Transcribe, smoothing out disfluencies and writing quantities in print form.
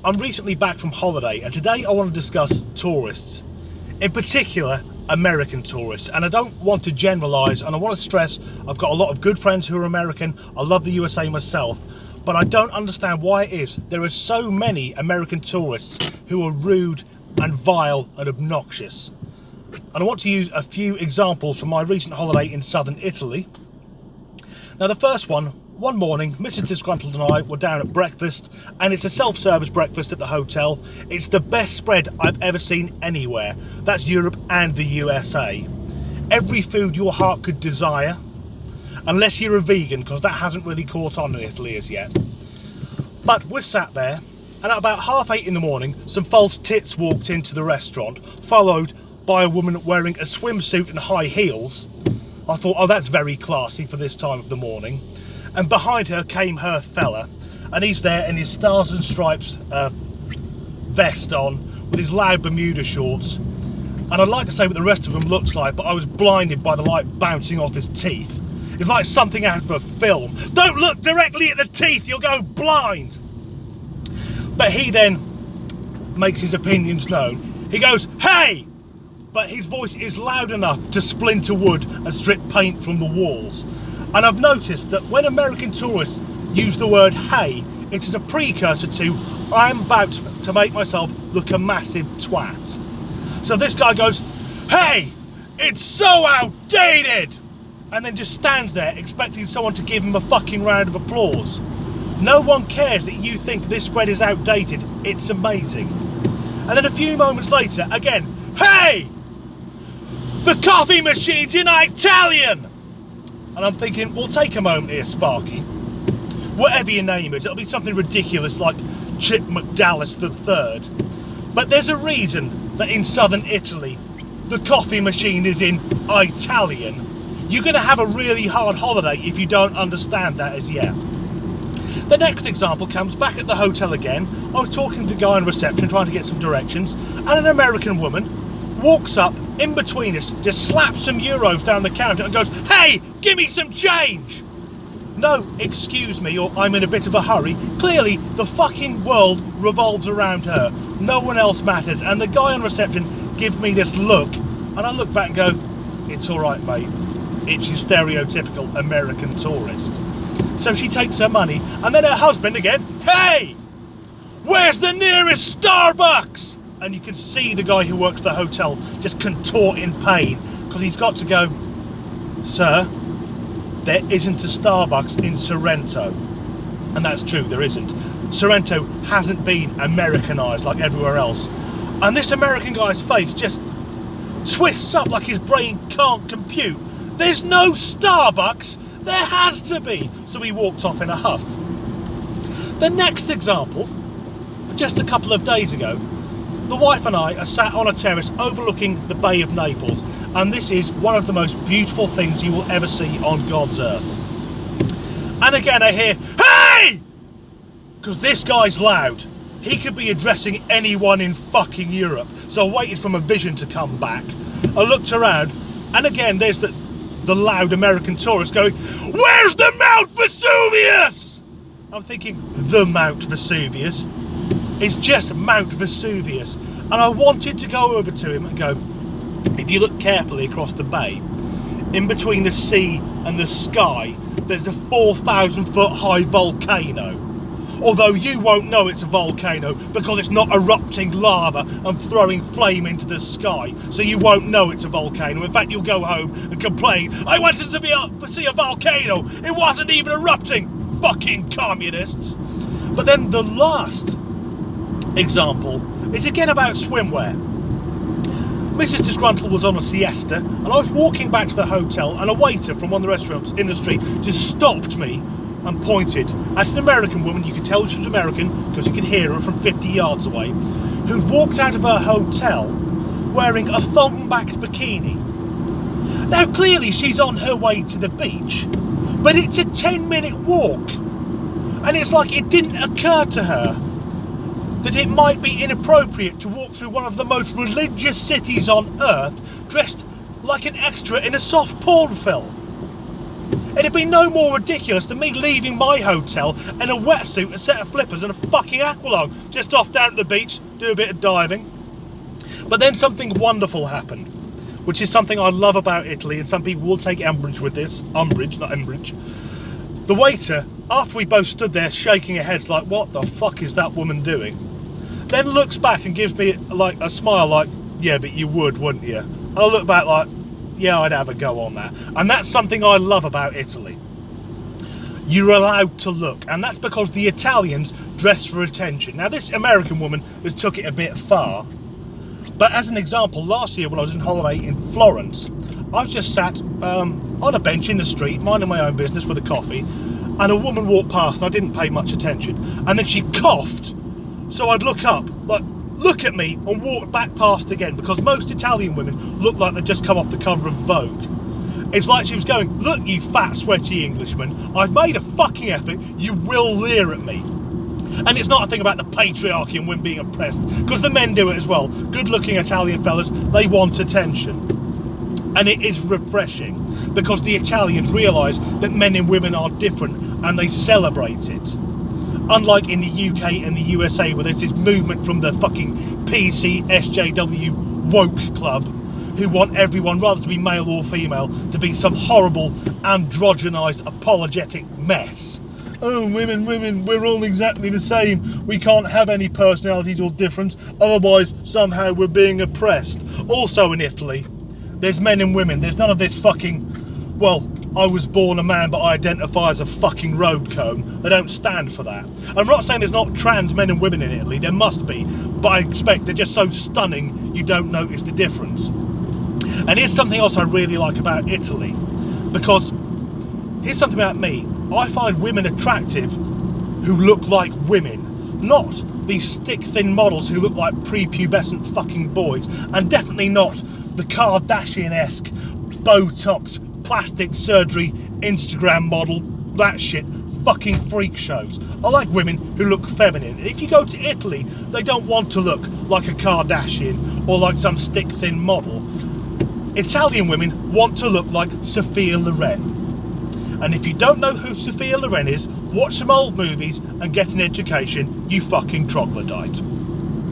I'm recently back from holiday, and today I want to discuss tourists, in particular American tourists. And I don't want to generalise, and I want to stress I've got a lot of good friends who are American. I love the USA myself, but I don't understand why it is there are so many American tourists who are rude and vile and obnoxious. And I want to use a few examples from my recent holiday in southern Italy. Now, the first one morning, Mrs. Disgruntled and I were down at breakfast, and it's a self-service breakfast at the hotel. It's the best spread I've ever seen anywhere. That's Europe and the USA. Every food your heart could desire, unless you're a vegan, because that hasn't really caught on in Italy as yet. But we're sat there, and at about 8:30 in the morning, some false tits walked into the restaurant, followed by a woman wearing a swimsuit and high heels. I thought, oh, that's very classy for this time of the morning. And behind her came her fella, and he's there in his Stars and Stripes vest on, with his loud Bermuda shorts. And I'd like to say what the rest of him looks like, but I was blinded by the light bouncing off his teeth. It's like something out of a film. Don't look directly at the teeth, you'll go blind. But he then makes his opinions known. He goes, "Hey!" But his voice is loud enough to splinter wood and strip paint from the walls. And I've noticed that when American tourists use the word "hey," it is a precursor to I'm about to make myself look a massive twat. So this guy goes, "Hey, it's so outdated!" And then just stands there expecting someone to give him a fucking round of applause. No one cares that you think this spread is outdated. It's amazing. And then a few moments later, again, "Hey! The coffee machine's in Italian!" And I'm thinking, well, take a moment here, Sparky. Whatever you name it, it'll be something ridiculous like Chip McDallas III. But there's a reason that in southern Italy, the coffee machine is in Italian. You're going to have a really hard holiday if you don't understand that as yet. The next example comes back at the hotel again. I was talking to the guy in reception trying to get some directions, and an American woman walks up in between us, just slaps some euros down the counter and goes, "Hey, give me some change!" No, excuse me, or I'm in a bit of a hurry. Clearly, the fucking world revolves around her. No one else matters. And the guy on reception gives me this look, and I look back and go, "It's all right, mate. It's your stereotypical American tourist." So she takes her money, and then her husband again, "Hey, where's the nearest Starbucks?" And you can see the guy who works the hotel just contort in pain, because he's got to go, "Sir, there isn't a Starbucks in Sorrento." And that's true, there isn't. Sorrento hasn't been Americanised like everywhere else. And this American guy's face just twists up like his brain can't compute. There's no Starbucks! There has to be! So he walks off in a huff. The next example, just a couple of days ago, the wife and I are sat on a terrace overlooking the Bay of Naples, and this is one of the most beautiful things you will ever see on God's earth. And again I hear, "Hey!" Because this guy's loud. He could be addressing anyone in fucking Europe. So I waited for my vision to come back. I looked around, and again there's the loud American tourist going, "Where's the Mount Vesuvius?" I'm thinking, the Mount Vesuvius? It's just Mount Vesuvius. And I wanted to go over to him and go, if you look carefully across the bay, in between the sea and the sky, there's a 4,000 foot high volcano. Although you won't know it's a volcano because it's not erupting lava and throwing flame into the sky. So you won't know it's a volcano. In fact, you'll go home and complain, "I went to see a volcano. It wasn't even erupting. Fucking communists." But then the last example is again about swimwear. Mrs. Disgruntled was on a siesta, and I was walking back to the hotel, and a waiter from one of the restaurants in the street just stopped me and pointed at an American woman. You could tell she was American because you could hear her from 50 yards away, who walked out of her hotel wearing a thong-backed bikini. Now clearly she's on her way to the beach, but it's a 10-minute walk, and it's like it didn't occur to her that it might be inappropriate to walk through one of the most religious cities on earth dressed like an extra in a soft porn film. It'd be no more ridiculous than me leaving my hotel in a wetsuit, a set of flippers and a fucking aqualung, just off down to the beach, do a bit of diving. But then something wonderful happened, which is something I love about Italy, and some people will take umbrage with this. Umbrage, not umbrage. The waiter, after we both stood there shaking our heads like, what the fuck is that woman doing? Then looks back and gives me like a smile like, yeah, but you would, wouldn't you? And I look back like, yeah, I'd have a go on that. And that's something I love about Italy. You're allowed to look, and that's because the Italians dress for attention. Now, this American woman has took it a bit far, but as an example, last year when I was on holiday in Florence, I just sat on a bench in the street, minding my own business with a coffee, and a woman walked past and I didn't pay much attention. And then she coughed, so I'd look up, like, look at me, and walk back past again, because most Italian women look like they've just come off the cover of Vogue. It's like she was going, look, you fat, sweaty Englishman, I've made a fucking effort, you will leer at me. And it's not a thing about the patriarchy and women being oppressed, because the men do it as well. Good-looking Italian fellas, they want attention. And it is refreshing, because the Italians realise that men and women are different, and they celebrate it. Unlike in the UK and the USA, where there's this movement from the fucking PC, SJW, woke club, who want everyone, rather to be male or female, to be some horrible, androgenised, apologetic mess. Oh, women, we're all exactly the same. We can't have any personalities or difference, otherwise somehow we're being oppressed. Also in Italy, there's men and women. There's none of this fucking, well, I was born a man but I identify as a fucking road cone. They don't stand for that. I'm not saying there's not trans men and women in Italy, there must be, but I expect they're just so stunning you don't notice the difference. And here's something else I really like about Italy, because here's something about me. I find women attractive who look like women, not these stick-thin models who look like prepubescent fucking boys, and definitely not the Kardashian-esque, Botox, plastic surgery, Instagram model, that shit, fucking freak shows. I like women who look feminine. And if you go to Italy, they don't want to look like a Kardashian or like some stick-thin model. Italian women want to look like Sophia Loren. And if you don't know who Sophia Loren is, watch some old movies and get an education, you fucking troglodyte.